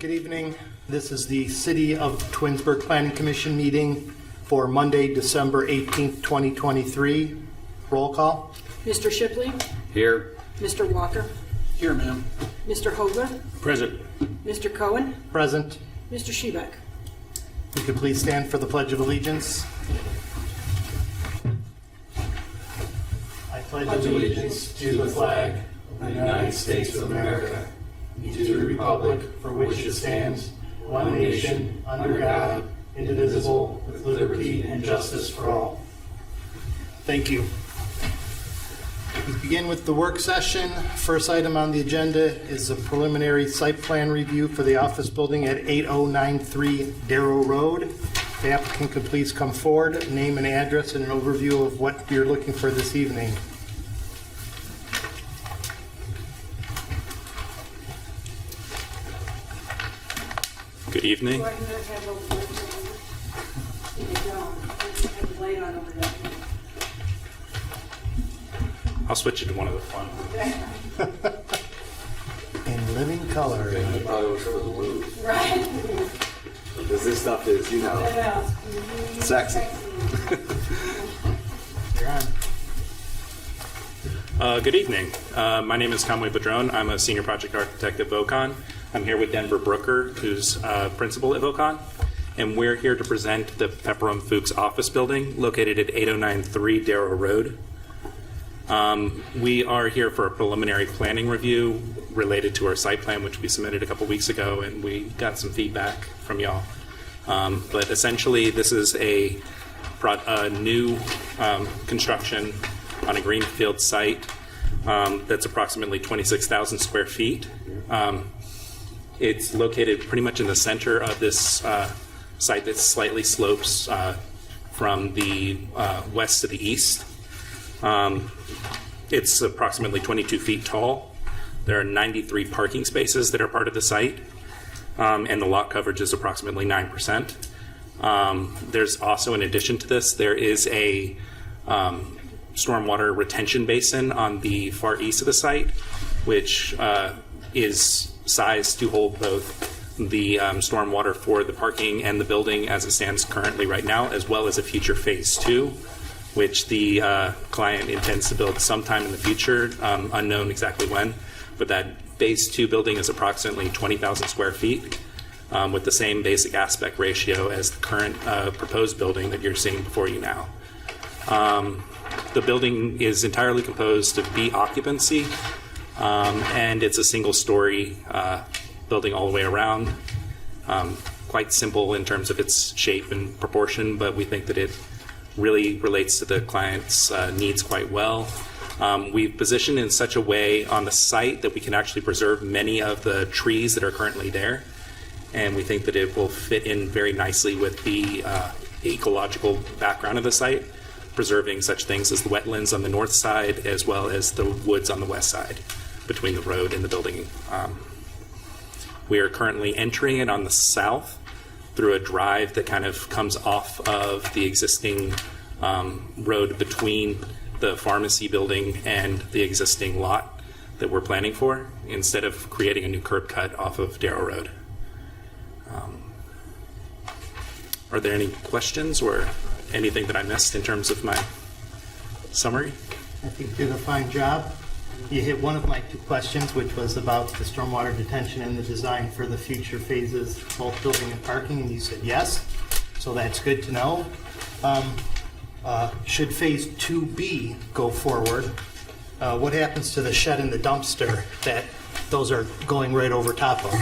Good evening. This is the City of Twinsburg Planning Commission meeting for Monday, December 18th, 2023. Roll call. Mr. Shipley? Here. Mr. Walker? Here, ma'am. Mr. Hogler? Present. Mr. Cohen? Present. Mr. Shebeck? You could please stand for the Pledge of Allegiance. I pledge allegiance to the flag of the United States of America, and to the republic for which it stands, one nation, under God, indivisible, with liberty and justice for all. Thank you. We begin with the work session. First item on the agenda is a preliminary site plan review for the office building at 8093 Darrow Road. The applicant could please come forward, name and address, and an overview of what you're looking for this evening. Good evening. I'll switch it to one of the fun ones. In living color. I probably was for the blue. Right. Because this stuff is, you know, sexy. You're on. Good evening. My name is Conway Padron. I'm a senior project architect at Vocon. I'm here with Denver Brooker, who's principal at Vocon. And we're here to present the Pepperell & Fuchs office building located at 8093 Darrow Road. We are here for a preliminary planning review related to our site plan, which we submitted a couple weeks ago, and we got some feedback from y'all. But essentially, this is a new construction on a greenfield site that's approximately 26,000 square feet. It's located pretty much in the center of this site that slightly slopes from the west to the east. It's approximately 22 feet tall. There are 93 parking spaces that are part of the site, and the lot coverage is approximately 9%. There's also, in addition to this, there is a stormwater retention basin on the far east of the site, which is sized to hold both the stormwater for the parking and the building as it stands currently right now, as well as a future phase 2, which the client intends to build sometime in the future, unknown exactly when. But that phase 2 building is approximately 20,000 square feet with the same basic aspect ratio as the current proposed building that you're seeing before you now. The building is entirely composed of B occupancy, and it's a single-story building all the way around. Quite simple in terms of its shape and proportion, but we think that it really relates to the client's needs quite well. We've positioned in such a way on the site that we can actually preserve many of the trees that are currently there, and we think that it will fit in very nicely with the ecological background of the site, preserving such things as the wetlands on the north side as well as the woods on the west side between the road and the building. We are currently entering it on the south through a drive that kind of comes off of the existing road between the pharmacy building and the existing lot that we're planning for, instead of creating a new curb cut off of Darrow Road. Are there any questions or anything that I missed in terms of my summary? I think you did a fine job. You hit one of my two questions, which was about the stormwater detention and the design for the future phases, both building and parking, and you said yes. So that's good to know. Should phase 2B go forward, what happens to the shed and the dumpster that those are going right over top of?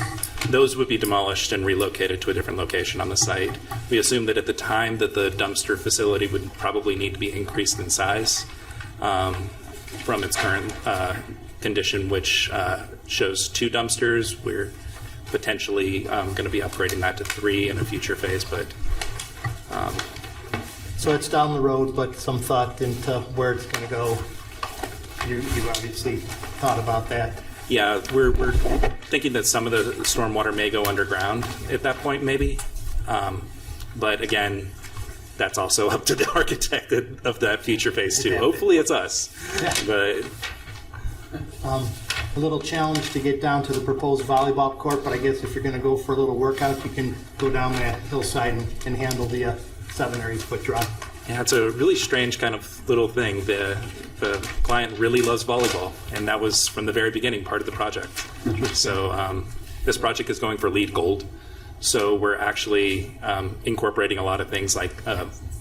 Those would be demolished and relocated to a different location on the site. We assume that at the time that the dumpster facility would probably need to be increased in size from its current condition, which shows 2 dumpsters. We're potentially going to be upgrading that to 3 in a future phase, but So it's down the road, but some thought into where it's going to go. You obviously thought about that. yeah, we're thinking that some of the stormwater may go underground at that point, maybe. But again, that's also up to the architect of that future phase 2. Hopefully it's us. Yeah. But a little challenge to get down to the proposed volleyball court, but I guess if you're gonna go for a little workout, you can go down that hillside and handle the 7 or 8 foot drop. Yeah, it's a really strange kind of little thing. The client really loves volleyball, and that was from the very beginning part of the project. So this project is going for LEED Gold. So we're actually incorporating a lot of things like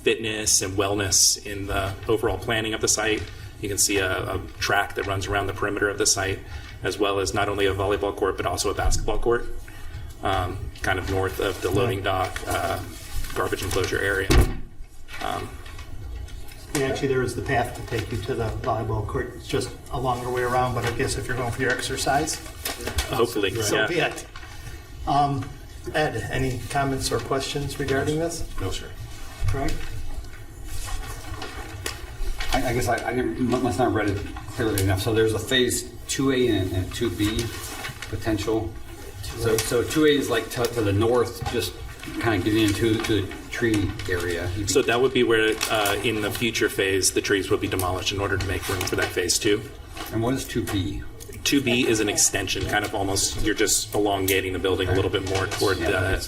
fitness and wellness in the overall planning of the site. You can see a track that runs around the perimeter of the site, as well as not only a volleyball court, but also a basketball court, kind of north of the loading dock, garbage enclosure area. Yeah, actually, there is the path to take you to the volleyball court. It's just a longer way around, but I guess if you're going for your exercise, Hopefully, so be yeah. it. Ed, any comments or questions regarding this? No, sir. Craig? I guess I must not have read it clearly enough. So there's a phase 2A and 2B potential. So 2A is like to the north, just kind of getting into the tree area. So that would be where, in the future phase, the trees would be demolished in order to make room for that phase 2. And what is 2B? 2B is an extension, kind of almost, you're just elongating the building a little bit more toward the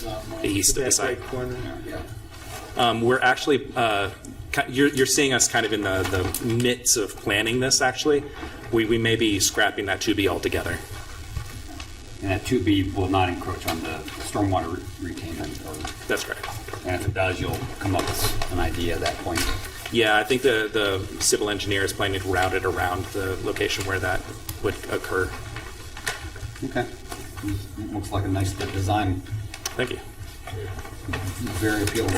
east of the That site. right corner. We're actually, you're seeing us kind of in the midst of planning this, actually. We may be scrapping that 2B altogether. And that 2B will not encroach on the stormwater retainment. That's correct. And if it does, you'll come up with an idea at that point. Yeah, I think the civil engineer is planning to route it around the location where that would occur. Okay. Looks like a nice design. Thank you. Very appealing.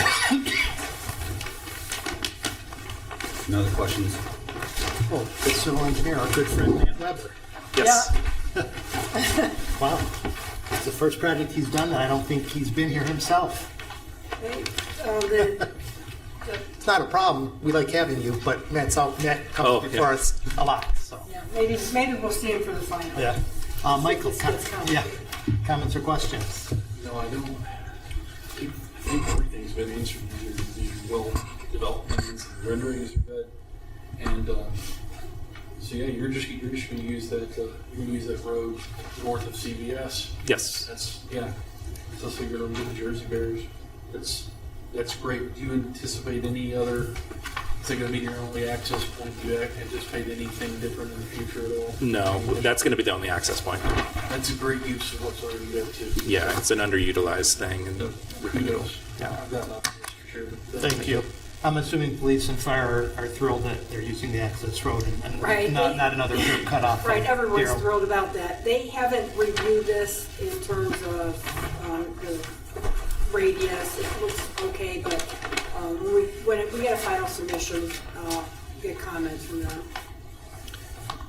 No other questions? Oh, the civil engineer, our good friend Matt Weber. Yes. Wow. It's the first project he's done, and I don't think he's been here himself. It's not a problem. We like having you, but Matt comes Oh, before yeah. us a lot, so. Yeah, maybe we'll see him for the final. Yeah. Michael, It's complicated. yeah, comments or questions? No, I don't. I think everything's been answered. These well developments, renderings are good, and so yeah, you're just gonna use that. You're gonna use that road north of CVS. Yes. That's yeah. So you're gonna get the Jersey Bears. That's great. Do you anticipate any other? Is it going to be your only access point? Do you anticipate anything different in the future at all? No, that's going to be the only access point. That's a great use of what's already there too. Yeah, it's an underutilized thing. And Kudos. Yeah. I've got nothing, Mr. Chairman. Thank you. I'm assuming police and fire are thrilled that they're using the access road and Right. not another curb cut off. Right, everyone's Darryl. thrilled about that. They haven't reviewed this in terms of the radius. It looks okay, but when we get a final submission, get comments from them.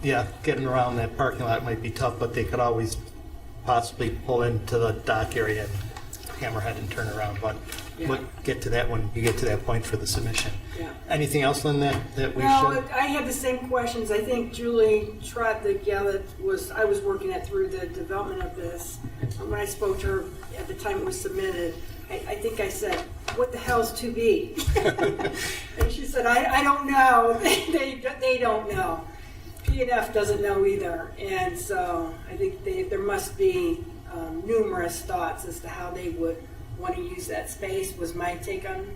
Yeah, getting around that parking lot might be tough, but they could always possibly pull into the dock area and hammerhead and turn around, but we'll get to that when you get to that point for the submission. Yeah. Anything else, Lynn, that we No, should? I had the same questions. I think Julie Trott, the gal that I was working at through the development of this, when I spoke to her at the time it was submitted, I think I said, what the hell's 2B? And she said, I don't know. They don't know. P&F doesn't know either. And so I think there must be numerous thoughts as to how they would want to use that space, was my take on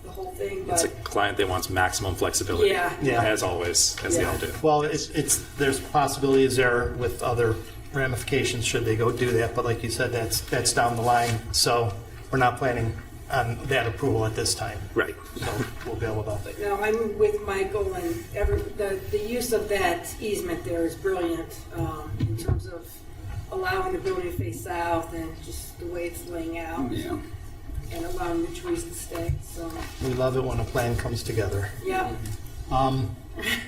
the whole thing. it's a But client that wants maximum flexibility. Yeah. As always, as they all do. Well, there's possibilities there with other ramifications should they go do that, but like you said, that's down the line, so we're not planning on that approval at this time. Right. So we'll be able to. no, I'm with Michael, and the use of that easement there is brilliant in terms of allowing the building to face south and just the way it's laying out Yeah. and allowing the trees to stay. So, We love it when a plan comes together. yeah.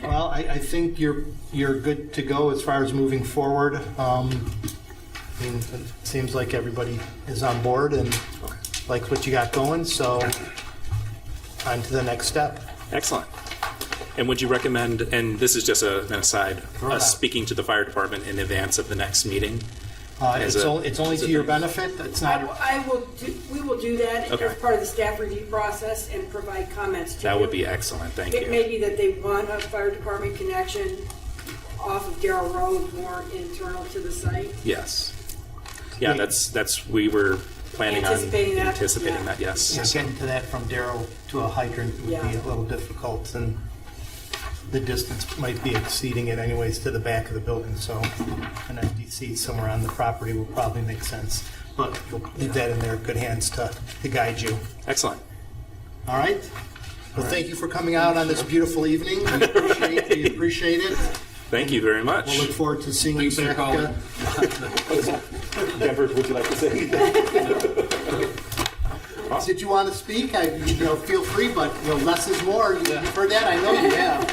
Well, I think you're good to go as far as moving forward. I mean, it seems like everybody is on board and likes what you got going, so on to the next step. Excellent. And would you recommend, and this is just an aside, Right. us speaking to the fire department in advance of the next meeting? It's only to your benefit. It's not. We will do that Okay. as part of the staff review process and provide comments to That you. would be excellent. Thank It you. may be that they want a fire department connection off of Darrell Road, more internal to the site. Yes. Yeah, that's we were planning Anticipating on that? anticipating Yeah. that. Yes. Yeah, getting to that from Darrow to a hydrant would be Yeah. a little difficult, and the distance might be exceeding it anyways to the back of the building, so an empty seat somewhere on the property will probably make sense. But we'll leave that in their good hands to guide you. Excellent. All right? Well, thank you for coming out on this beautiful evening. We appreciate it. Thank you very much. We'll look forward to seeing Thanks you for back. calling. Denver, would you like to say? Did you want to speak? Feel free, but less is more. You've heard that? I know you have.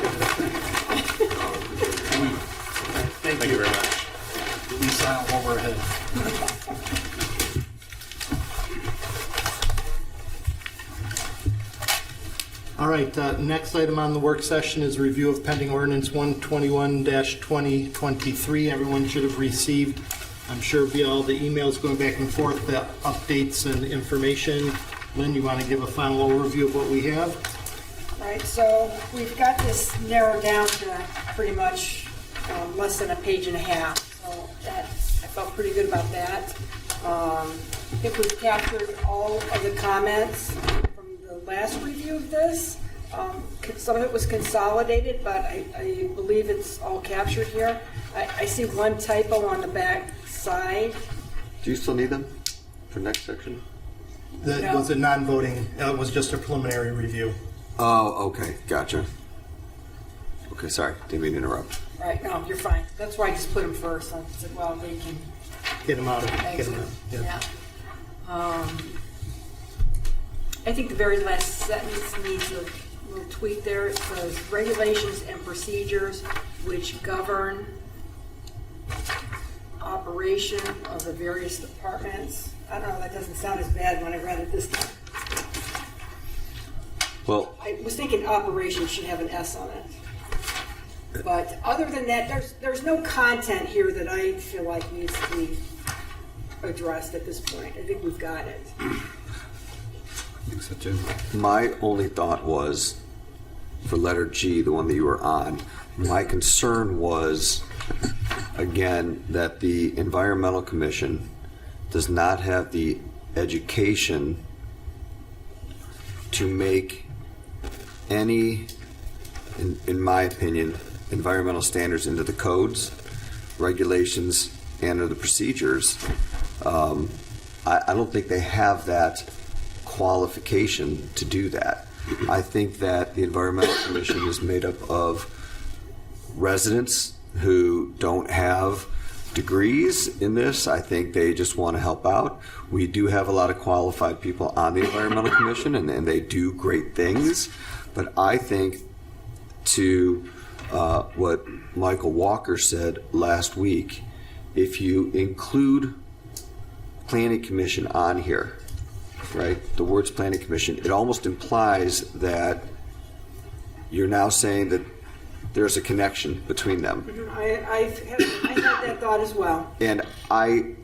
Thank you very much. Be silent while we're ahead. All right, next item on the work session is review of pending ordinance 121-2023. Everyone should have received, I'm sure via all the emails going back and forth, the updates and information. Lynn, you want to give a final overview of what we have? Right, so we've got this narrowed down to pretty much less than a page and a half. So that, I felt pretty good about that. I think we've captured all of the comments from the last review of this. Some of it was consolidated, but I believe it's all captured here. I see one typo on the back side. Do you still need them for next section? That No. was a non-voting, it was just a preliminary review. Oh, okay, gotcha. Okay, sorry, didn't mean to interrupt. Right, no, you're fine. That's why I just put them first. I said, well, they can Get them out of get exit. them out. Yeah. I think the very last sentence needs a little tweak there. It says regulations and procedures which govern operation of the various departments. I don't know, that doesn't sound as bad when I read it this time. Well, I was thinking operation should have an S on it. But other than that, there's no content here that I feel like needs to be addressed at this point. I think we've got it. I think so too. my only thought was, for letter G, the one that you were on, my concern was, again, that the Environmental Commission does not have the education to make any, in my opinion, environmental standards into the codes, regulations, and or the procedures. I don't think they have that qualification to do that. I think that the Environmental Commission is made up of residents who don't have degrees in this. I think they just want to help out. We do have a lot of qualified people on the Environmental Commission, and they do great things. But I think to what Michael Walker said last week, if you include Planning Commission on here, right, the words Planning Commission, it almost implies that you're now saying that there's a connection between them. I had that thought as well. And I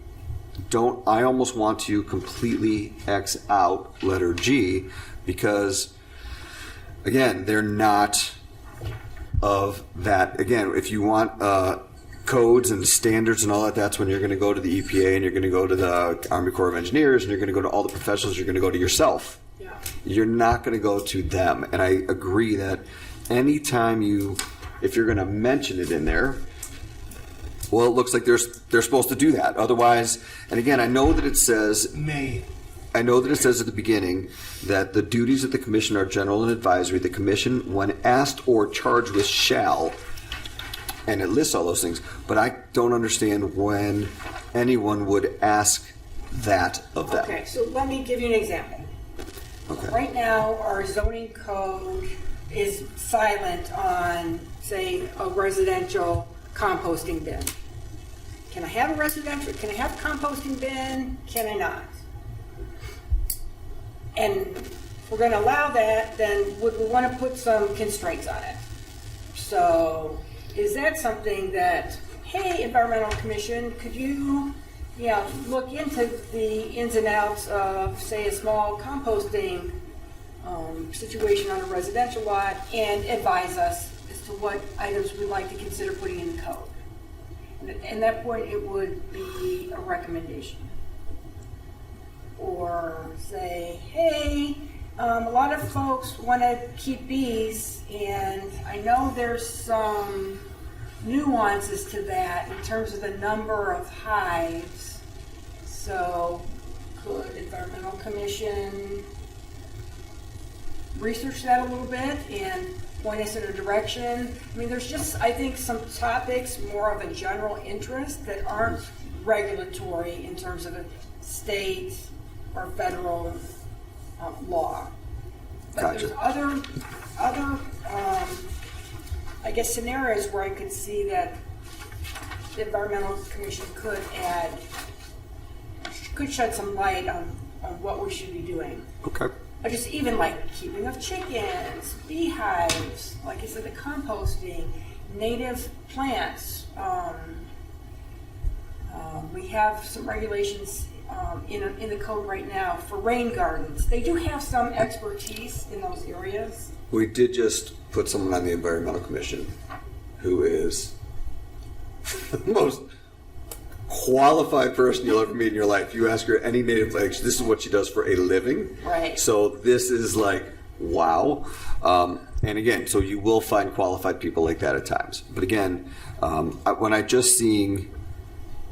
almost want to completely X out letter G because, again, they're not of that. Again, if you want codes and standards and all that, that's when you're going to go to the EPA and you're going to go to the Army Corps of Engineers and you're going to go to all the professionals, you're going to go to yourself. Yeah. You're not going to go to them. And I agree that anytime if you're going to mention it in there, well, it looks like they're supposed to do that. Otherwise, and again, I know that it says at the beginning that the duties of the commission are general and advisory. The commission, when asked or charged with, shall, and it lists all those things. But I don't understand when anyone would ask that of them. Okay, so let me give you an example. Okay. Right now, our zoning code is silent on, say, a residential composting bin. Can I have a composting bin? Can I not? And if we're gonna allow that, then would we wanna put some constraints on it? So, is that something that, hey, Environmental Commission, could you, look into the ins and outs of, say, a small composting situation on a residential lot and advise us as to what items we'd like to consider putting in the code. And at that point, it would be a recommendation. Or say, hey, a lot of folks want to keep bees, and I know there's some nuances to that in terms of the number of hives. So could Environmental Commission research that a little bit and point us in a direction? I mean, there's just, I think, some topics more of a general interest that aren't regulatory in terms of a state or federal law. But Gotcha. there's other I guess, scenarios where I could see that the Environmental Commission could shed some light on what we should be doing. Okay. Or just even like keeping of chickens, beehives, like I said, the composting, native plants. We have some regulations in the code right now for rain gardens. They do have some expertise in those areas. We did just put someone on the Environmental Commission who is the most qualified person you'll ever meet in your life. You ask her any native language, this is what she does for a living. Right. So this is like, wow. And again, so you will find qualified people like that at times. But again, when I just seeing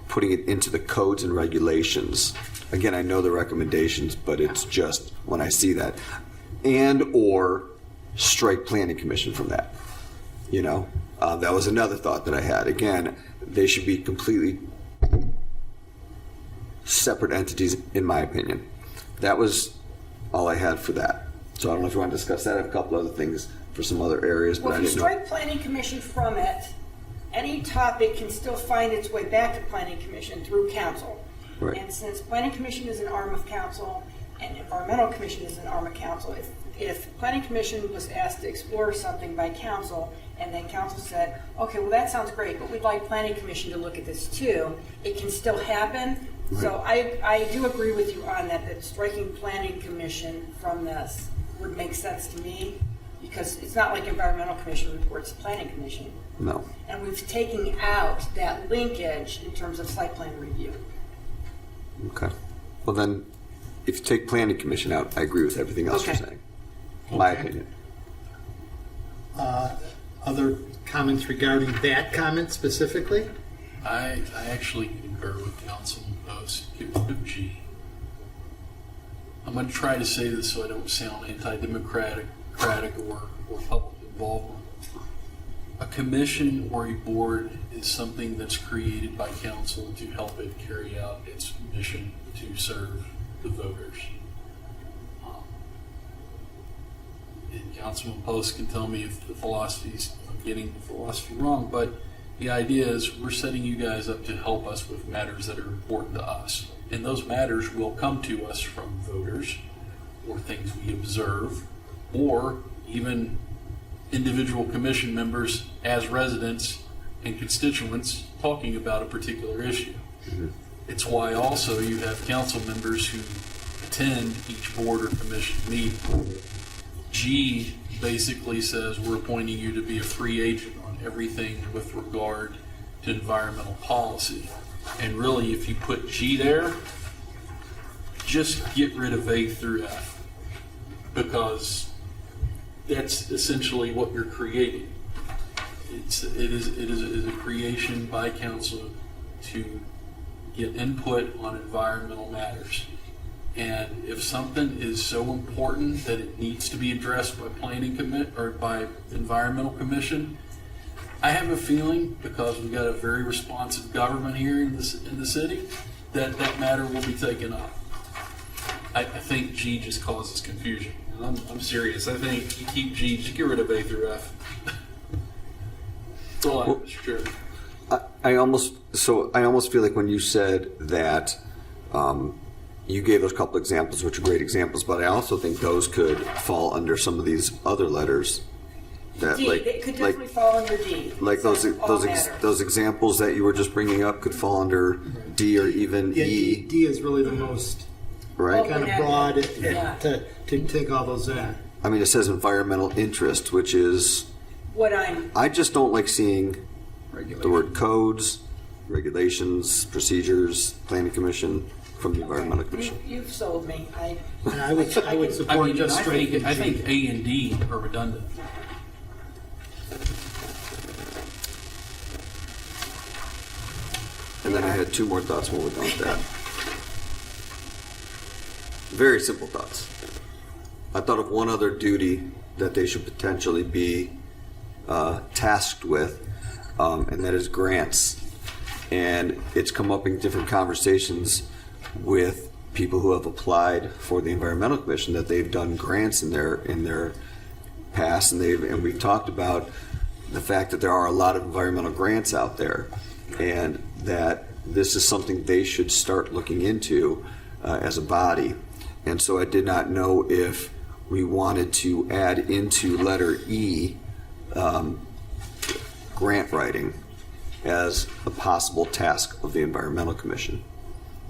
putting it into the codes and regulations, again, I know the recommendations, but it's just when I see that, and or strike planning commission from that. You know, that was another thought that I had. Again, they should be completely separate entities, in my opinion. That was all I had for that. So I don't know if you want to discuss that. I have a couple other things for some other areas, but Well, I if you didn't know. strike planning commission from it, any topic can still find its way back to planning commission through council. Right. And since planning commission is an arm of council and environmental commission is an arm of council, if planning commission was asked to explore something by council and then council said, okay, well, that sounds great, but we'd like planning commission to look at this too, it can still happen. So I do agree with you on that, that striking planning commission from this would make sense to me, because it's not like environmental commission reports to planning commission. No. And we've taken out that linkage in terms of site plan review. Okay. Well, then, if you take planning commission out, I agree with everything else you're Okay. saying. My Okay. opinion. Other comments regarding that comment specifically? I actually concur with Councilman Post. Get rid of G. I'm going to try to say this so I don't sound anti-democratic or public involvement. A commission or a board is something that's created by council to help it carry out its mission to serve the voters. And Councilman Post can tell me if I'm getting the philosophy wrong, but the idea is we're setting you guys up to help us with matters that are important to us. And those matters will come to us from voters or things we observe, or even individual commission members as residents and constituents talking about a particular issue. It's why also you have council members who attend each board or commission meeting. G basically says we're appointing you to be a free agent on everything with regard to environmental policy. And really, if you put G there, just get rid of A through F, because that's essentially what you're creating. It is a creation by council to get input on environmental matters. And if something is so important that it needs to be addressed by by environmental commission, I have a feeling, because we've got a very responsive government here in the city, that matter will be taken up. I think G just causes confusion. And I'm serious. I think you keep G, just get rid of A through F. That's all I have, Mr. Chairman. I almost feel like when you said that, you gave those couple examples, which are great examples, but I also think those could fall under some of these other letters. That D, it could definitely fall under D. like those examples that you were just bringing up could fall under D or even Yeah, E, D is really the most right? kind of broad Yeah. to take all those in. I mean, it says environmental interest, which is what I'm, I just don't like seeing the Regulation. word codes, regulations, procedures, planning commission from the environmental commission. you've sold me. And I would I support mean, just striking I G. think A and D are redundant. And then I had two more thoughts when we're done with that. Very simple thoughts. I thought of one other duty that they should potentially be tasked with, and that is grants. And it's come up in different conversations with people who have applied for the Environmental Commission that they've done grants in their past, and we've talked about the fact that there are a lot of environmental grants out there, and that this is something they should start looking into as a body. And so I did not know if we wanted to add into letter E grant writing as a possible task of the Environmental Commission.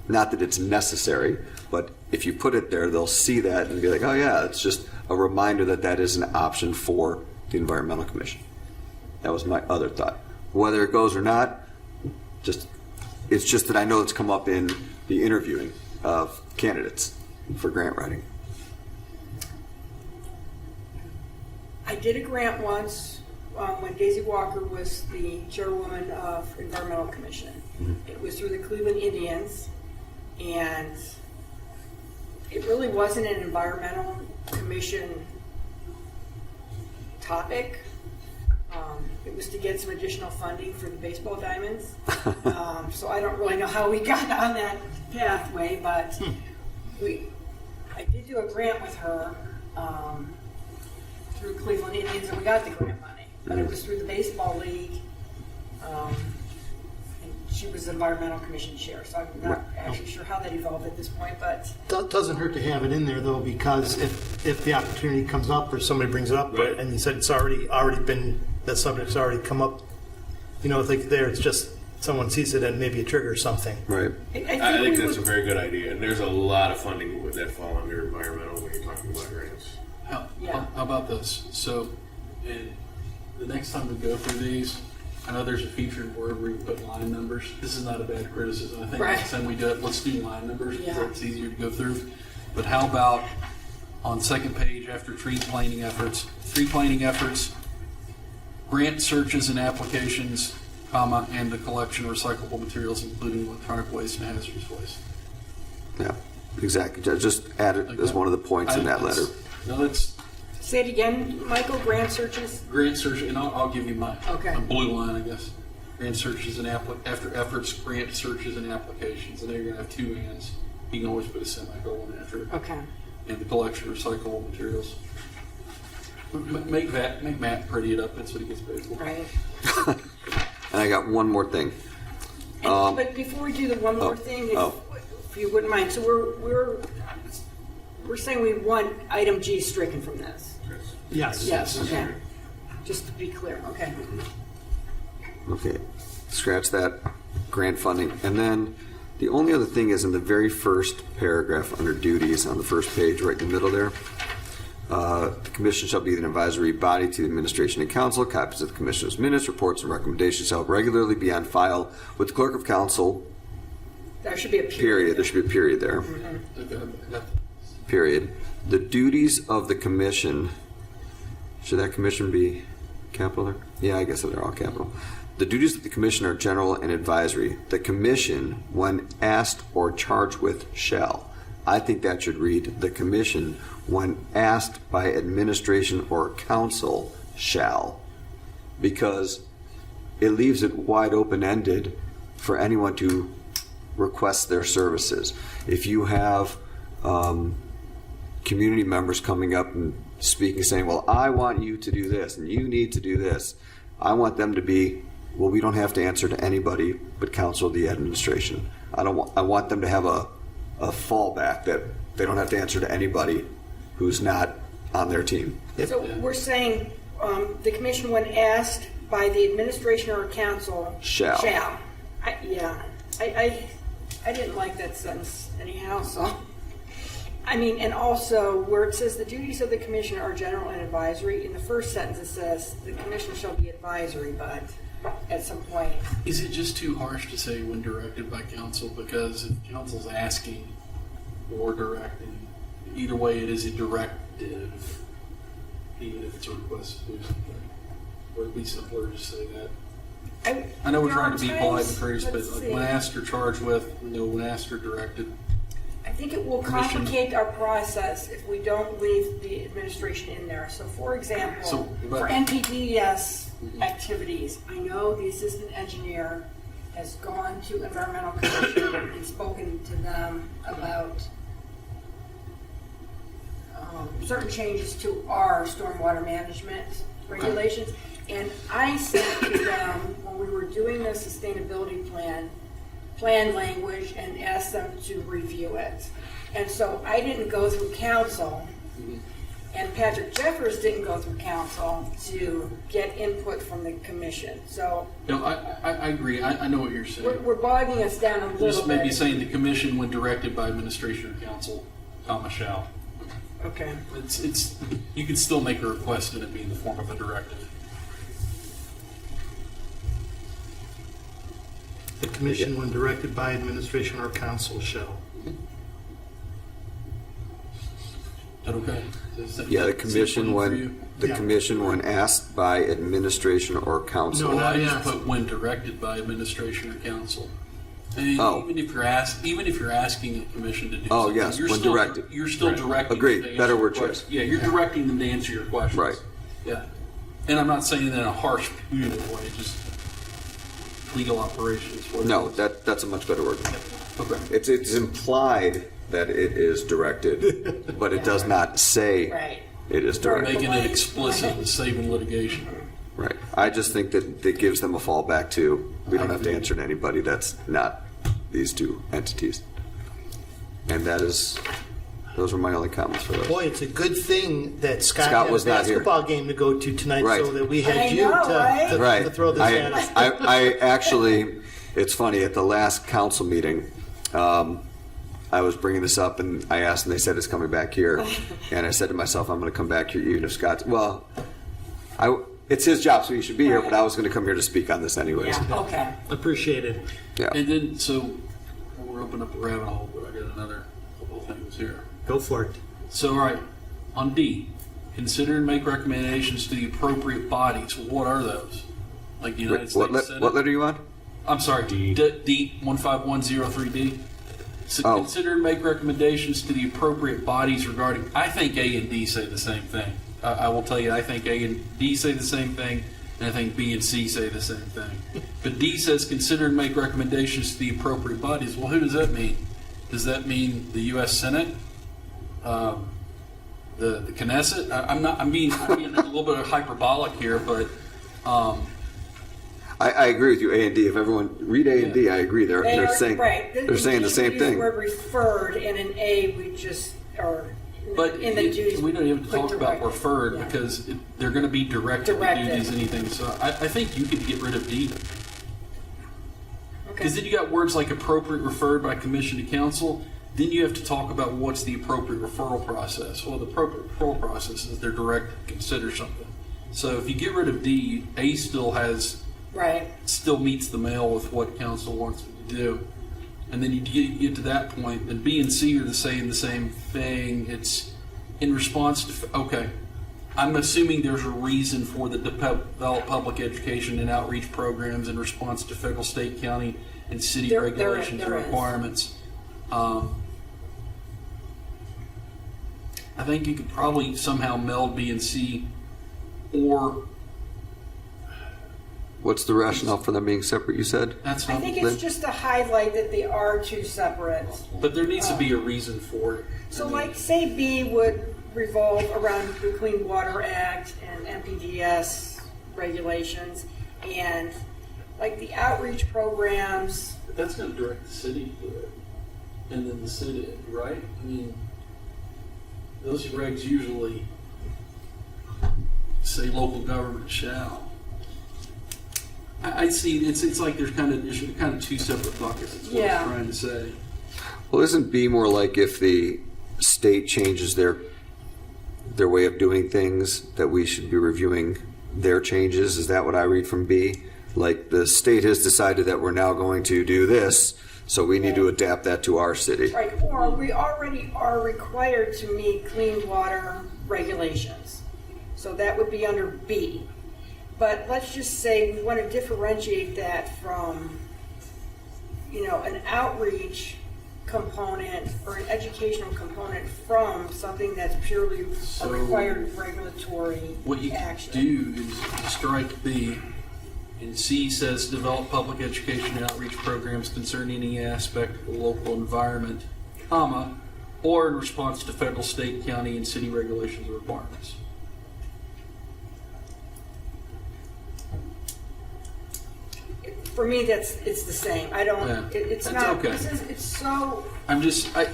Not that it's necessary, but if you put it there, they'll see that and be like, oh yeah, it's just a reminder that that is an option for the Environmental Commission. That was my other thought. Whether it goes or not, it's just that I know it's come up in the interviewing of candidates for grant writing. I did a grant once when Daisy Walker was the chairwoman of Environmental Commission. It was through the Cleveland Indians, and it really wasn't an Environmental Commission topic. It was to get some additional funding for the baseball diamonds. So I don't really know how we got on that pathway, but I did do a grant with her through Cleveland Indians, and we got the grant money. But it was through the baseball league, and she was the Environmental Commission chair. So I'm not actually sure how that evolved at this point, but Doesn't hurt to have it in there though, because if the opportunity comes up or somebody brings it up, Right. and you said it's already been, that subject's already come up, like there, it's just someone sees it and maybe it triggers something. Right. I think we that's a would- very good idea, and there's a lot of funding that fall under environmental when you're talking about grants. Yeah. How about this? So, the next time we go through these, I know there's a feature where we put line numbers. This is not a bad criticism. I think Right. next time we do it, let's do line numbers. Yeah. It's easier to go through. But how about on second page after tree planting efforts, grant searches and applications, comma, and the collection of recyclable materials, including electronic waste and hazardous waste. Yeah, exactly. Just add it as one of the points in that letter. No, that's Say it again, Michael, grant searches? grant search, and I'll give you my Okay. blue line, I guess. Grant searches and after efforts, grant searches and applications, and there you're gonna have two ands. You can always put a semicolon after it. Okay. And the collection of recyclable materials. Make Matt pretty it up. That's what he gets paid for. Right. And I got one more thing. But before we do the one more thing, if you wouldn't mind, so we're saying we want item G stricken from this. Yes. Yes. Okay. Just to be clear. Okay. Okay, scratch that grant funding. And then the only other thing is in the very first paragraph under duties on the first page, right in the middle there. The commission shall be an advisory body to the administration and council. Copies of the commission's minutes, reports, and recommendations shall regularly be on file with the clerk of council. There should be a Period. There should be a period there. Okay, I got Period. The duties of the commission. Should that commission be capital there? Yeah, I guess they're all capital. The duties of the commission are general and advisory. The commission, when asked or charged with, shall. I think that should read, the commission, when asked by administration or council, shall. Because it leaves it wide open-ended for anyone to request their services. If you have community members coming up and speaking, saying, well, I want you to do this, and you need to do this, I want them to be, well, we don't have to answer to anybody but council, the administration. I want them to have a fallback that they don't have to answer to anybody who's not on their team. So we're saying the commission, when asked by the administration or council, Shall. I didn't like that sentence anyhow, so I mean, and also where it says the duties of the commission are general and advisory, in the first sentence it says the commission shall be advisory, but at some point. Is it just too harsh to say when directed by council? Because if council's asking or directing, either way it is a directive, even if it's a request to do something. Or it'd be simpler to say that. I know we're there trying are to be polite and times- courteous, but let's like see. when asked or charged with, when asked or directed. I think it will Commission. complicate our process if we don't leave the administration in there. So for example, So, but- for NPDES activities, I know the assistant engineer has gone to environmental commission and spoken to them about certain changes to our stormwater management regulations. And I said to them, when we were doing the sustainability plan language, and asked them to review it. And so I didn't go through council, and Patrick Jeffers didn't go through council to get input from the commission. So No, I agree. I know what you're saying. we're bogging us down a little Just maybe bit. saying the commission when directed by administration or council, comma, shall. Okay. It's, you can still make a request and it be in the form of a directive. The commission, when directed by administration or council, shall. Is that okay? Is that- Yeah, the is that commission fine for you? when, the Yeah. commission when asked by administration or council. No, Well, I yeah. just put when directed by administration or council. And Oh. even if you're asking a commission to do Oh, something, yes, you're when still, directed. you're still Right. directing. Agreed. them to answer Better your word questions. choice. Yeah, you're directing them to answer your questions. Right. Yeah. And I'm not saying that in a harsh, punitive way, just legal operations. what it No, is. that's a much better word. Okay. It's implied that it is directed, but it does not say Right. it is directed. Making it explicit and saving litigation. Right. I just think that it gives them a fallback to, we don't have to answer to anybody that's not these two entities. And those were my only comments for those. Boy, it's a good thing that Scott Scott had was a not here. basketball game to go to tonight, Right. so that we I had you know, right? to Right. throw this at us. I actually, it's funny, at the last council meeting, I was bringing this up and I asked and they said it's coming back here. And I said to myself, I'm going to come back here even if Scott's, it's his job, so he should be here, but I was going to come here to speak on this anyways. Yeah, okay. Appreciated. Yeah. And then, so we're opening up a rabbit hole, but I got another couple of things here. Go for it. So, all right, on D, consider and make recommendations to the appropriate bodies. Well, what are those? Like the United States Senate? What letter are you on? I'm sorry, D 15103D. So Oh. consider and make recommendations to the appropriate bodies regarding. I think A and D say the same thing. I will tell you, I think A and D say the same thing, and I think B and C say the same thing. But D says consider and make recommendations to the appropriate bodies. Well, who does that mean? Does that mean the U.S. Senate? The Knesset? I'm being a little bit of hyperbolic here, but I agree with you, A and D. If everyone read A and D, I agree. They're They are- saying right. they're saying the We same use the thing. word referred, and in A, we just, or But in the duties. we don't even put talk about directed. referred Yeah. because they're going to be directed to do Directed. these anything. So I think you could get rid of D. Okay. Because then you got words like appropriate referred by commission to council. Then you have to talk about what's the appropriate referral process. Well, the appropriate referral process is they're directed to consider something. So if you get rid of D, A Right. still meets the mail with what council wants it to do. And then you get to that point, then B and C are saying the same thing. It's in response to, okay, I'm assuming there's a reason for the develop public education and outreach programs in response to federal, state, county, and city There regulations and is. requirements. I think you could probably somehow meld B and C, or What's the rationale for them being separate? You said. that's I not. think it's just to highlight that they are two separate. But there needs to be a reason for it. So like, say B would revolve around the Clean Water Act and MPDS regulations, and like the outreach programs. But that's going to direct the city to do it. And then the city, right? I mean, those regs usually say local government shall. I see, it's like there's kind of two separate buckets, is what Yeah. I'm trying to say. Well, isn't B more like if the state changes their way of doing things, that we should be reviewing their changes. Is that what I read from B? Like the state has decided that we're now going to do this, so we need to adapt that to our city. Right, or we already are required to meet clean water regulations. So that would be under B. But let's just say we want to differentiate that from, an outreach component or an educational component from something that's purely a So, required regulatory What you action. do is strike B, and C says develop public education and outreach programs concerning any aspect of the local environment, comma, or in response to federal, state, county, and city regulations or requirements. For me, it's the same. I don't, Yeah, it's that's not, okay. it's so, I'm just, the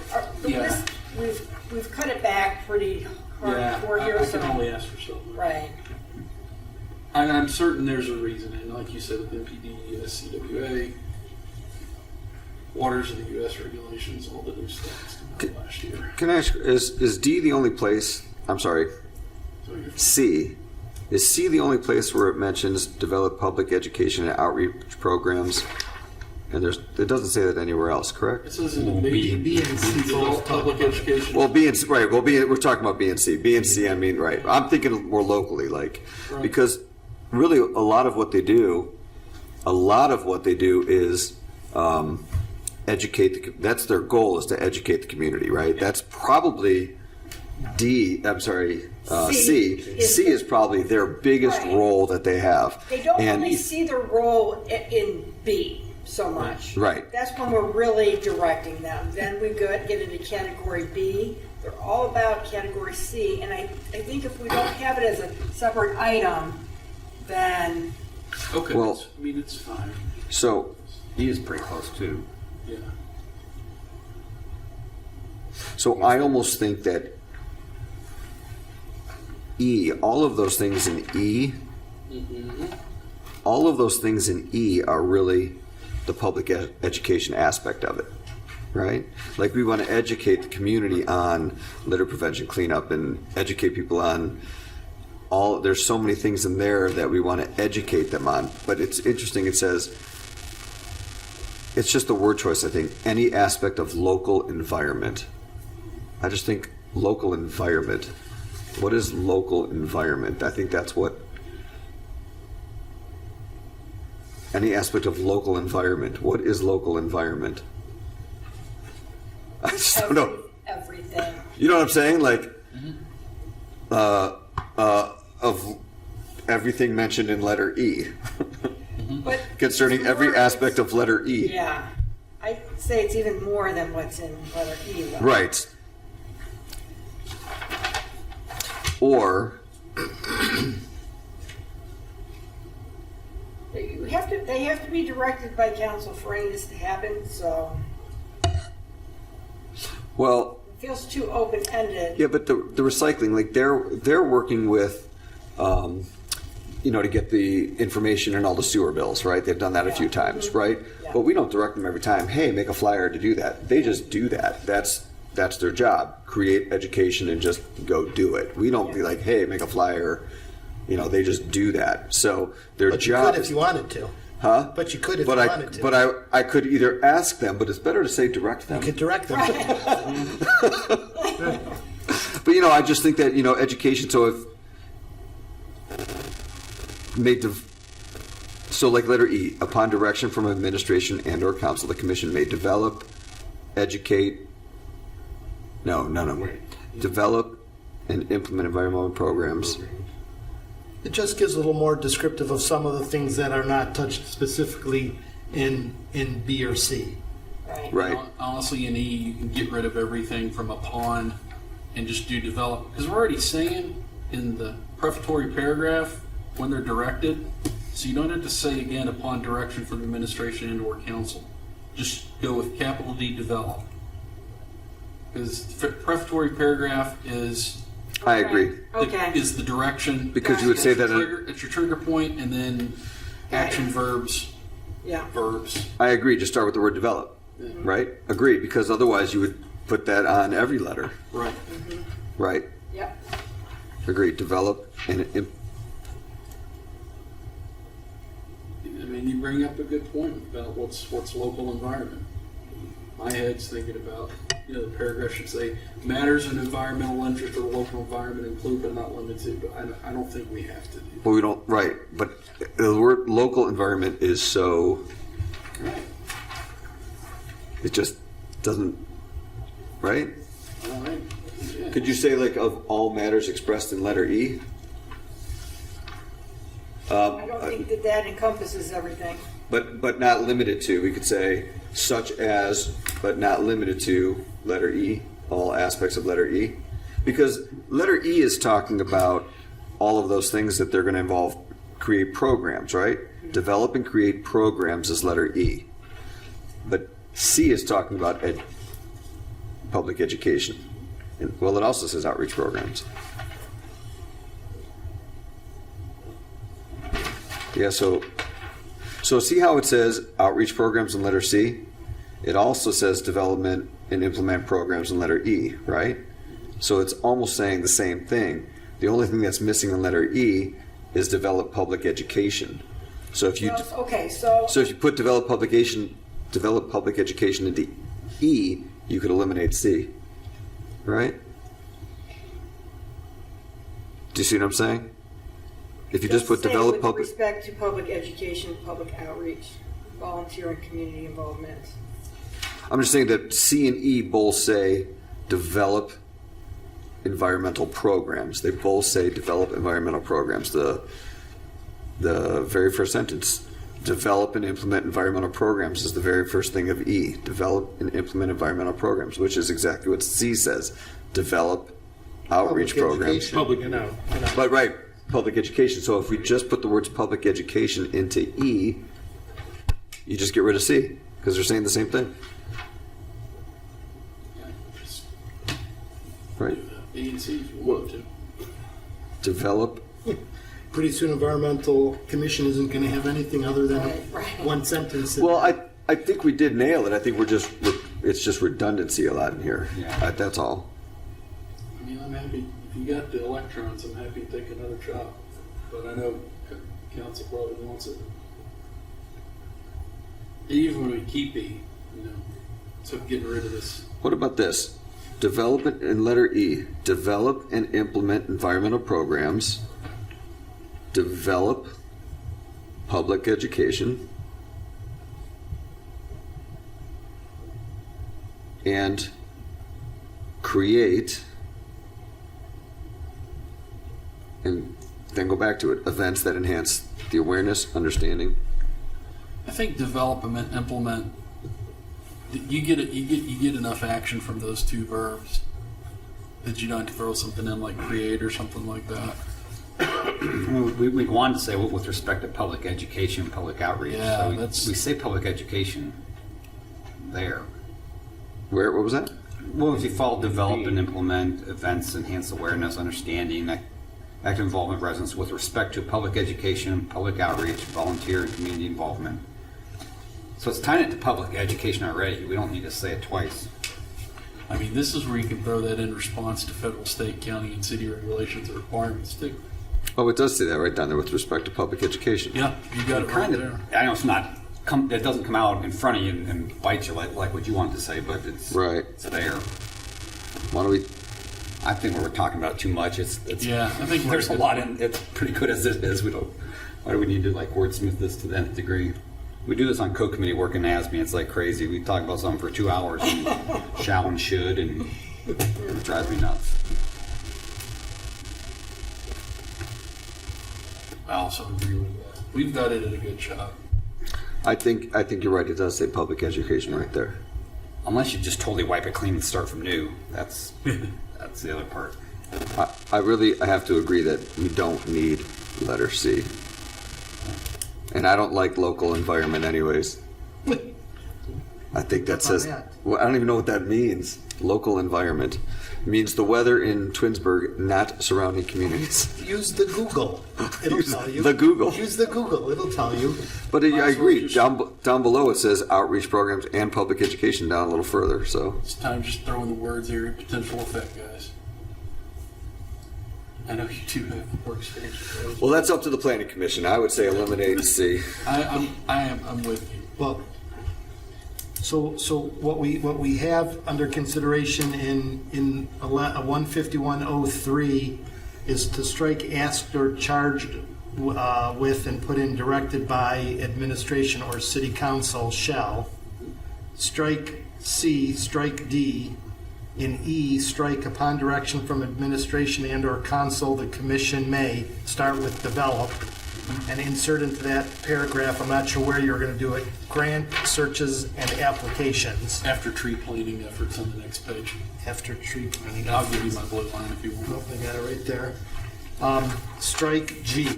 yeah, list, we've cut it back pretty yeah, hardcore here, I so. can only ask for so much. Right. And I'm certain there's a reason, and like you said, the MPD, SCWA, waters of the U.S. regulations, all the new stats came out last year. Can I ask, is D the only place, I'm sorry, So you're- C, is C the only place where it mentions develop public education and outreach programs? And it doesn't say that anywhere else, correct? It says in the B and C, develop public education. Well, B and C, right. Well, we're talking about B and C. B and C, I mean, right. I'm thinking more locally, like, Right. because really a lot of what they do is educate. That's their goal, is to educate the community, right? That's probably C. C C is probably their biggest Right. role that they have. They don't and really see their role in B so much. Right. That's when we're really directing them. Then we get into category B. They're all about category C. And I think if we don't have it as a separate item, then Okay, Well- it's fine. so E is pretty close too. Yeah. So I almost think that E, all of those things in E, all of those things in E are really the public education aspect of it, right? Like we want to educate the community on litter prevention, cleanup, and educate people on there's so many things in there that we want to educate them on. But it's interesting, it says, it's just the word choice, I think, any aspect of local environment. I just think local environment. What is local environment? I think that's what any aspect of local environment. What is local environment? I just don't know. everything. You know what I'm saying? Like, of everything mentioned in letter E, But concerning it's every more- aspect of letter E. Yeah. I'd say it's even more than what's in letter E. though. Right. Or They have to be directed by council for any of this to happen, so well, it feels too open-ended. yeah, but the recycling, like they're working with, to get the information in all the sewer bills, right? They've done that a few times, right? Yeah. But we don't direct them every time. Hey, make a flyer to do that. They just do that. That's their job. Create education and just go do it. We don't be like, hey, make a flyer. They just do that. So their But you job could if is, you wanted to. huh? But you could if But you I wanted to. but I could either ask them, but it's better to say direct them. You could direct them. But I just think that education. So if so like letter E, upon direction from administration and/or council, the commission may develop, educate. No. Develop and implement environmental programs. It just gives a little more descriptive of some of the things that are not touched specifically in B or C. Right. Right. Honestly, in E, you can get rid of everything from upon and just do develop. Because we're already saying in the prefatory paragraph when they're directed, so you don't have to say again upon direction from administration and or council. Just go with capital D, develop. Because the prefatory paragraph is I agree. Okay. is the direction. Because you would say that It's your trigger point, and then action verbs, Yeah. verbs. I agree. Just start with the word develop, right? Agree, because otherwise you would put that on every letter, Right. right? Yep. Agreed, develop and I mean, you bring up a good point about what's local environment. My head's thinking about, the paragraph should say, matters of environmental interest or local environment include but not limited to, but I don't think we have to do well, we don't, right, but the word local environment is so, that. it just doesn't, right? All right. Yeah. Could you say like of all matters expressed in letter E? I don't think that encompasses everything. But not limited to, we could say such as, but not limited to, letter E, all aspects of letter E. Because letter E is talking about all of those things that they're going to involve, create programs, right? Develop and create programs is letter E. But C is talking about public education. And, well, it also says outreach programs. Yeah, so see how it says outreach programs in letter C? It also says development and implement programs in letter E, right? So it's almost saying the same thing. The only thing that's missing in letter E is develop public education. So if you Okay, so if you put develop public education into E, you could eliminate C, right? Do you see what I'm saying? If you just put say develop with public, respect to public education, public outreach, volunteer and community involvement. I'm just saying that C and E both say develop environmental programs. They both say develop environmental programs. The very first sentence, develop and implement environmental programs, is the very first thing of E. Develop and implement environmental programs, which is exactly what C says. Develop outreach programs. Public, But right, public education. So if we just put the words public education into E, you just get rid of C because they're saying the same thing, Just right? B and C if you want to. Develop. Pretty soon environmental commission isn't going to have anything other than Right. one sentence. Well, I think we did nail it. I think it's just redundancy a lot in here. Yeah. That's all. I mean, I'm happy, if you got the electrons, I'm happy to take another shot. But I know council probably wants it. Even when we keep E, so getting rid of this. What about this? Development in letter E. Develop and implement environmental programs. Develop public education. And create, and then go back to it, events that enhance the awareness, understanding. I think development, implement, you get enough action from those two verbs that you don't have to throw something in like create or something like that. We wanted to say with respect to public education, public outreach. Yeah, so that's- we say public education there. What was that? Well, if you follow develop and implement events, enhance awareness, understanding, active involvement residents with respect to public education, public outreach, volunteer and community involvement. So it's tying it to public education already. We don't need to say it twice. I mean, this is where you can throw that in response to federal, state, county, and city regulations and requirements too. Oh, it does say that right down there with respect to public education. Yeah, you got it right Kind there. of. I know it's not. It doesn't come out in front of you and bite you like what you wanted to say, but it's Right. It's there. Why don't we? I think we're talking about it too much. It's Yeah, I think there's a lot in. It's pretty good as it is. We don't. Why do we need to like wordsmith this to the nth degree? We do this on code committee work in ASME. It's like crazy. We talk about something for 2 hours and shall and should, and it drives me nuts. I also agree with that. We've got it at a good shot. I think you're right. It does say public education right there. Unless you just totally wipe it clean and start from new. That's the other part. I have to agree that we don't need letter C. And I don't like local environment anyways. I think that says, well, I don't even know what that means. local environment means the weather in Twinsburg, not surrounding communities. Use the Google. It'll Use tell you. the Google. Use the Google. It'll tell you. But I agree. Down below it says outreach programs and public education down a little further. So It's time just throwing the words area potential effect, guys. I know you do have workstation. well, that's up to the planning commission. I would say eliminate C. I'm with you. Well, so what we have under consideration in 15103 is to strike asked or charged with and put in directed by administration or city council shall. Strike C, strike D. In E, strike upon direction from administration and or council, the commission may start with develop and insert into that paragraph, I'm not sure where you're going to do it, grant searches and applications After tree planting efforts on the next page. after tree planting. I'll give you my blue line if you want. Nope, I got it right there. Strike G.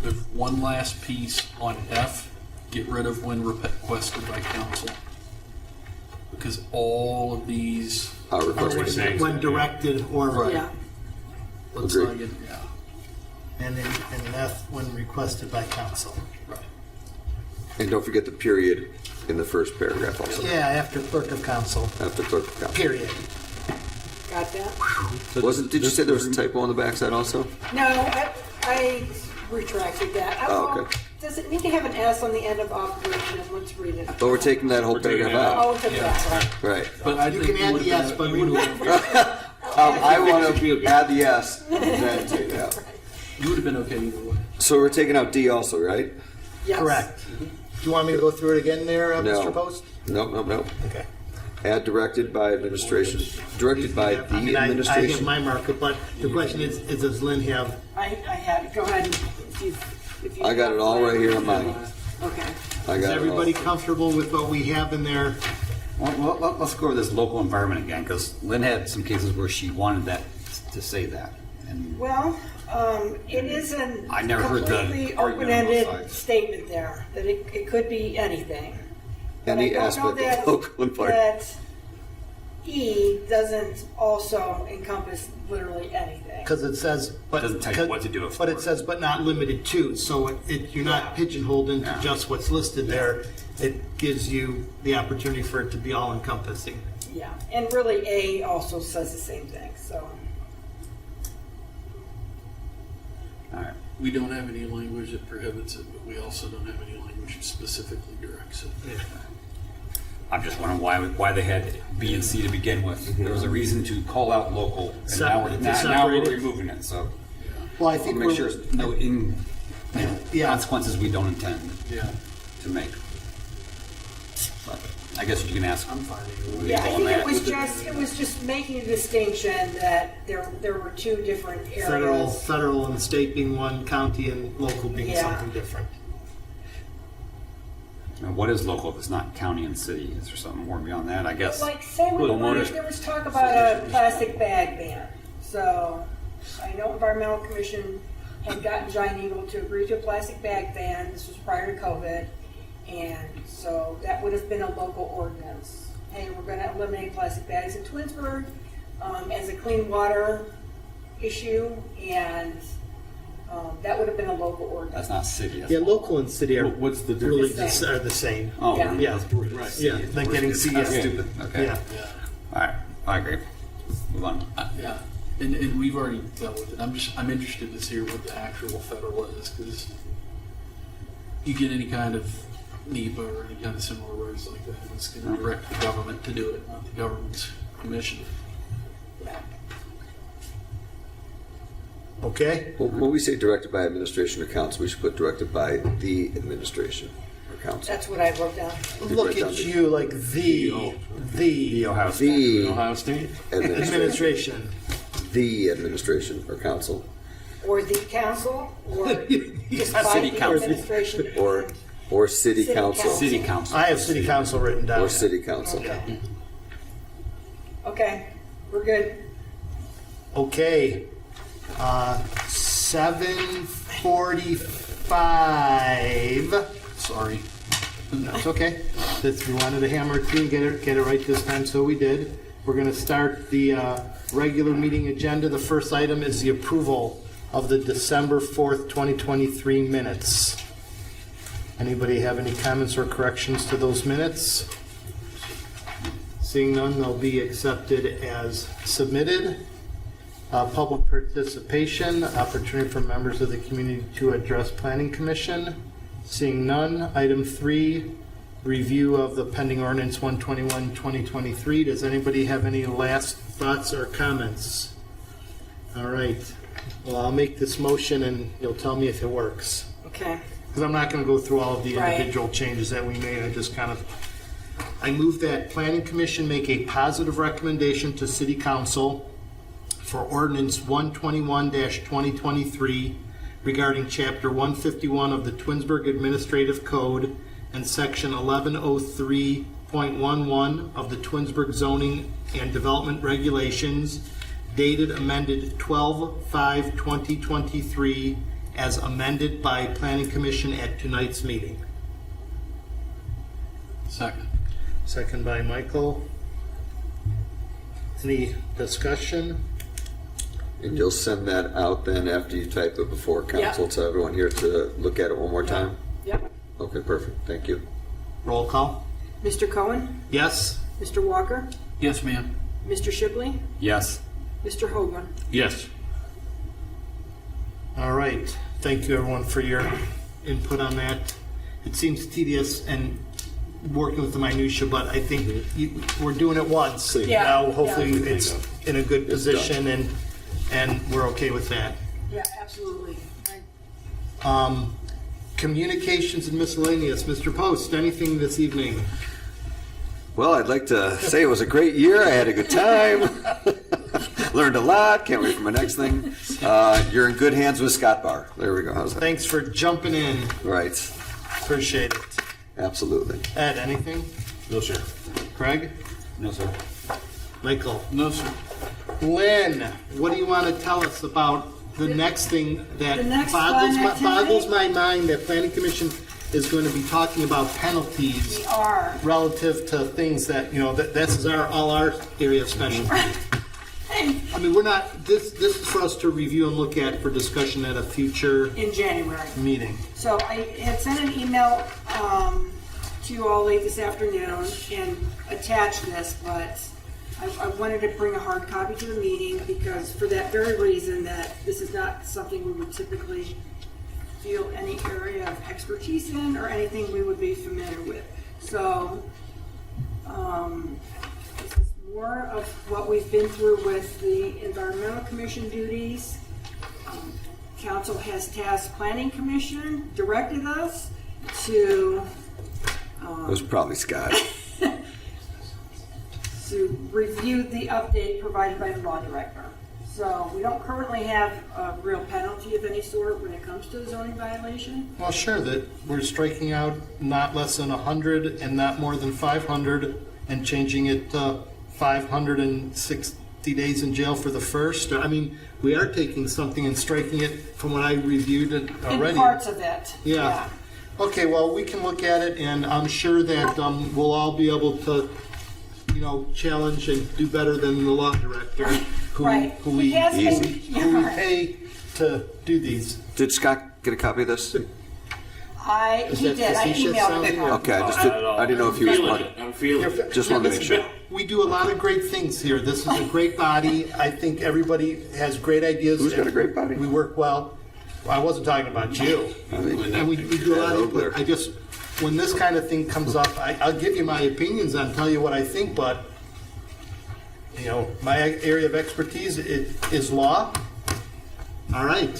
There's one last piece on F, get rid of when requested by council. Because all of these, When directed or, Yeah. looks Agreed. like it, yeah. and in F, when requested by council. Right. And don't forget the period in the first paragraph also. Yeah, after clerk of council, After clerk of council. period. Got that? Did you say there was a typo on the backside also? No, I retracted that. Oh, okay. Does it need to have an S on the end of operation? Let's read it. But we're taking that whole paragraph out. Oh, it's a S. Right. But I You think can add would've the S, been- but you remove would've- I want to add the S. Then take it out. You would have been okay either way. So we're taking out D also, right? Yes. Correct. Do you want me to go through it again there, No. Mr. Post? Nope. Okay. Add directed by administration. Directed by the I mean, I have administration. my markup, but the question is does Lynn have, I had, go ahead if you. I got it all right here on mine. Okay. I is got it everybody all. comfortable with what we have in there? Well, let's go over this local environment again, because Lynn had some cases where she wanted that to say that. And Well, it is an I never heard the completely argument on both open-ended sides. statement there, that it could be anything. But Any I don't know aspect that- of local environment. That E doesn't also encompass literally anything. Because it says, but. Doesn't tell you what to do it But for. it says, but not limited to, so you're not pigeonholed into Yeah. just what's listed there. It gives you the opportunity for it to be all encompassing. Yeah, and really A also says the same thing, so. all right. We don't have any language that prohibits it, but we also don't have any language that specifically directs it. I'm just wondering why they had B and C to begin with. There was a reason to call out local, and now we're, Separate- now we're separate it. removing it. So Well, I we'll think make sure there's no Yeah. consequences we don't intend Yeah. to make. But I guess you can ask. I'm fine. Yeah, I on think that. it was just making a distinction that there were two different areas. federal and state being one, county and local being Yeah. something different. Now, what is local if it's not county and city? Is there something more beyond that? I guess. Like, say we Well, wanted, more- there was talk about a plastic bag ban. So, I know Environmental Commission had gotten Giant Eagle to agree to a plastic bag ban. This was prior to COVID. And so that would have been a local ordinance. Hey, we're gonna eliminate plastic bags in Twinsburg, as a clean water issue, and, that would have been a local ordinance. That's not city. That's Yeah, local and city are What's the really difference? are the same. Oh, Yeah. Yeah. Right. Yeah, like getting It's C. kind of Yeah. stupid. Okay. Yeah. Yeah. All right. I agree. Move on. Yeah, and we've already dealt with it. I'm interested to see what the actual federal is, because you get any kind of NEPA or any kind of similar rules like that, it's going to direct the government to do it, not the government's commission. Okay? Well, when we say directed by administration or council, we should put directed by the administration or council. That's what I wrote down. Look at you like the Ohio State. The Ohio State? administration. The administration or council. Or the council, or just by City the council. administration. Or city City council. council. City council. I have city council written down. Or city council. Okay, we're good. Okay. 7:45. Sorry. That's okay. If we wanted to hammer it through and get it right this time, so we did. We're going to start the regular meeting agenda. The first item is the approval of the December 4th, 2023 minutes. Anybody have any comments or corrections to those minutes? Seeing none, they'll be accepted as submitted. Public participation, opportunity for members of the community to address Planning Commission. Seeing none. Item 3, review of the pending ordinance 121-2023. Does anybody have any last thoughts or comments? All right. Well, I'll make this motion and you'll tell me if it works. Okay. Because I'm not going to go through all of the Right. individual changes that we made. I move that Planning Commission make a positive recommendation to City Council for ordinance 121-2023 regarding Chapter 151 of the Twinsburg Administrative Code and Section 1103.11 of the Twinsburg Zoning and Development Regulations, dated amended 12/5/2023, as amended by Planning Commission at tonight's meeting. Second. Second by Michael. Any discussion? And you'll send that out then after you type it before council to everyone here to look at it one more time? Yep. Okay, perfect. Thank you. Roll call. Mr. Cohen? Yes? Mr. Walker? Yes, ma'am. Mr. Shipley? Yes. Mr. Hoagland? Yes. All right. Thank you, everyone, for your input on that. It seems tedious and working with the minutia, but I think we're doing it once. Yeah. Now, hopefully, Yeah. it's in a good position, and we're okay with that. Yeah, absolutely. Communications and miscellaneous. Mr. Post, anything this evening? Well, I'd like to say it was a great year. I had a good time. Learned a lot. Can't wait for my next thing. You're in good hands with Scott Barr. There we go. How's that? Thanks for jumping in. Right. Appreciate it. Absolutely. Ed, anything? No, sir. Craig? No, sir. Michael? No, sir. Lynn, what do you want to tell us about the next thing that The next boggles fun my, activity? boggles my mind, that Planning Commission is going to be talking about penalties We are. relative to things that, this is all our area of specialty. I mean, we're not, this is for us to review and look at for discussion at a future In January. meeting. So I had sent an email to you all late this afternoon and attached this, but I wanted to bring a hard copy to the meeting because for that very reason that this is not something we would typically feel any area of expertise in or anything we would be familiar with. So this is more of what we've been through with the Environmental Commission duties. Council has tasked Planning Commission, directed us to It was probably Scott. review the update provided by the law director. So we don't currently have a real penalty of any sort when it comes to a zoning violation. Well, sure, that we're striking out not less than 100 and not more than 500 and changing it to 560 days in jail for the first. I mean, we are taking something and striking it from what I reviewed it already. In parts of it. Yeah. Okay, well, we can look at it, and I'm sure that we'll all be able to, challenge and do better than the law director, who Right. who we He has been- who we pay to do these. Did Scott get a copy of this? He that did. I facetious emailed sounding? him. Okay, I didn't know if he was part of it. I'm feeling it. Just wanted to make sure. We do a lot of great things here. This is a great body. I think everybody has great ideas. Who's got a great body? We work well. I wasn't talking about you. And we do a lot of input. I just, when this kind of thing comes up, I'll give you my opinions and tell you what I think, but, my area of expertise is law. All right.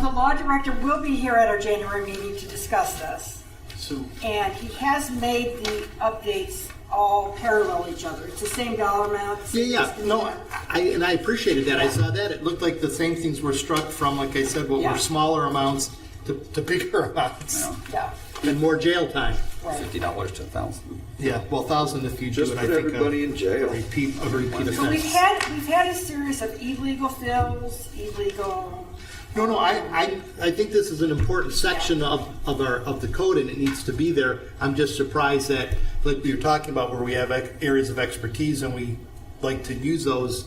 The law director will be here at our January meeting to discuss this. So, And he has made the updates all parallel each other. It's the same dollar amount. yeah, no, I appreciated that. I saw that. It looked like the same things were struck from, like I said, what Yeah. were smaller amounts to bigger amounts Yeah, and more jail time. right. $50 to 1,000. Yeah, well, 1,000 if you Just do it, put I think. everybody in jail. A repeat So we've offense. had a series of illegal fills, illegal No, I think this is an important section of the code, and it needs to be there. I'm just surprised that, like we were talking about, where we have areas of expertise and we like to use those.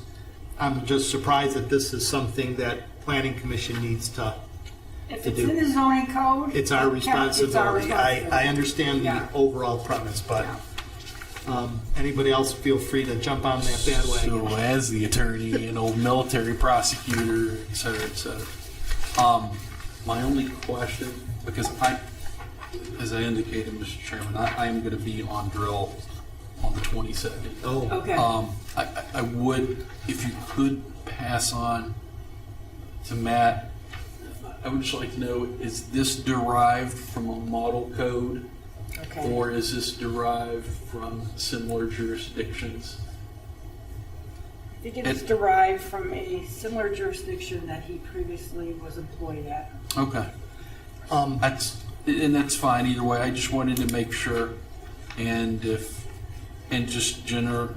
I'm just surprised that this is something that Planning Commission needs to. If it's in the zoning code. It's our It's our responsibility. I understand the Yeah. overall premise, but Yeah. anybody else feel free to jump on that bandwagon. So, as the attorney and old military prosecutor, et cetera, et cetera, my only question, because as I indicated, Mr. Chairman, I am going to be on drill on the 22nd. Oh, Okay. I would, if you could pass on to Matt, I would just like to know, is this derived from a model code? Okay. Or is this derived from similar jurisdictions? I think it is derived from a similar jurisdiction that he previously was employed at. Okay. That's fine either way. I just wanted to make sure, and just general,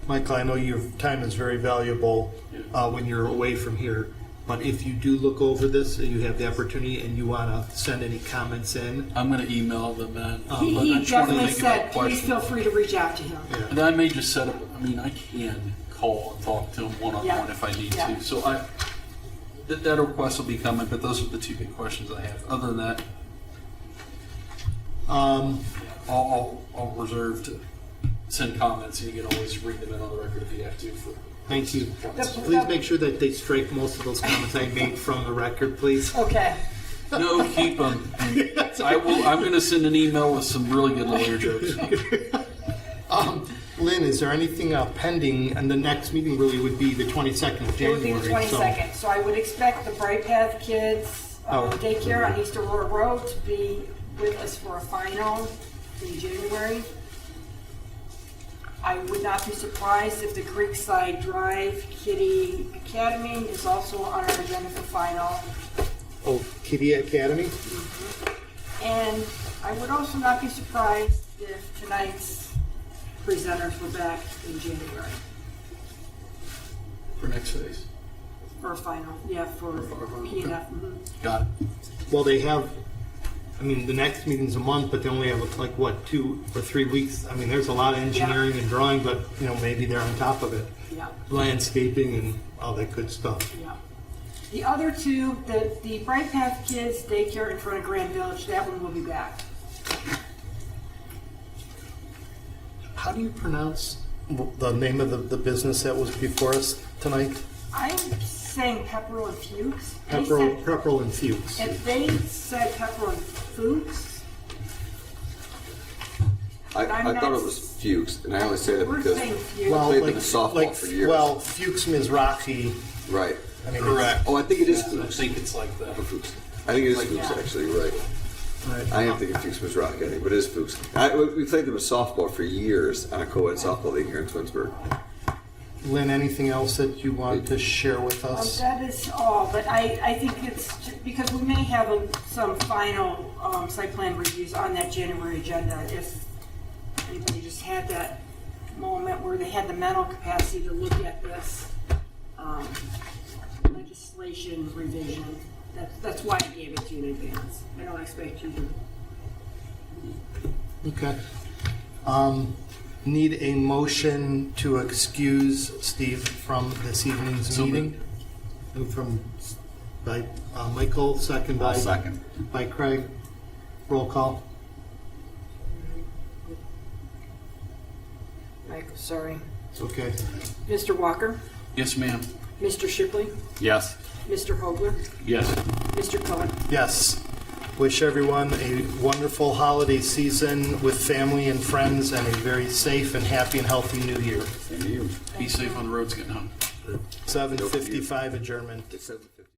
Michael, I know your time is very valuable when you're away from here, but if you do look over this, you have the opportunity and you want to send any comments in, I'm going to email them, and He definitely said, please feel free to reach out to him. And I may just set up. I mean, I can call and talk to him one-on-one Yeah. if I need Yeah. to. So that request will be coming. But those are the two big questions I have. Other than that, I'll reserve to send comments, and you can always read them in on the record if you have to. thank you. Please make sure that they strike most of those comments I made from the record, please. Okay. No, keep them. I will. I'm going to send an email with some really good lawyer jokes. Lynn, is there anything pending? And the next meeting really would be the 22nd of It would be January. the 22nd, so I would expect the Bright Path Kids daycare on East Aurora Road to be with us for a final in January. I would not be surprised if the Creekside Drive Kitty Academy is also on our agenda for final. Oh, Kitty Academy? And I would also not be surprised if tonight's presenters were back in January For next phase. for a final, for PNF. Mhm. Got it. Well, they have, I mean, the next meeting's a month, but they only have like, what, 2 or 3 weeks? I mean, there's a lot of engineering and drawing, but, maybe they're on top of it. Yeah. Landscaping and all that good stuff. Yeah. The other two, the Bright Path Kids daycare in front of Grand Village, that one will be back. How do you pronounce the name of the business that was before us tonight? I'm saying Pepperell and Fuchs. Pepperell and Fuchs. If they said Pepperell and Fuchs, I I'm thought not- it was Fuchs, and I only say that we're because, saying Fuchs. Well, played like, them in softball like, for years. well, Fuchs Mizrachi. right. I mean, Correct. Oh, I think it is I Fuchs. think it's like that. Fuchs. I think it is Fuchs, Yeah. actually, right. Right. I am thinking Fuchs was rock, I think, but it is Fuchs. We played them in softball for years on a co-ed softball league here in Twinsburg. Lynn, anything else that you want to share with us? That is all, but I think it's, because we may have some final site plan reviews on that January agenda. If anybody just had that moment where they had the mental capacity to look at this legislation revision, that's why I gave it to you in advance. I don't expect you to. Okay. Need a motion to excuse Steve from this evening's meeting? Moved by Michael, second by? Second. By Craig. Roll call. Michael, sorry. It's okay. Mr. Walker, Yes, ma'am. Mr. Shipley, Yes. Mr. Hogler, Yes. Mr. Cohen. Yes. Wish everyone a wonderful holiday season with family and friends and a very safe and happy and healthy new year. Same to you. Be safe on the roads getting home. 7:55 adjournment. It's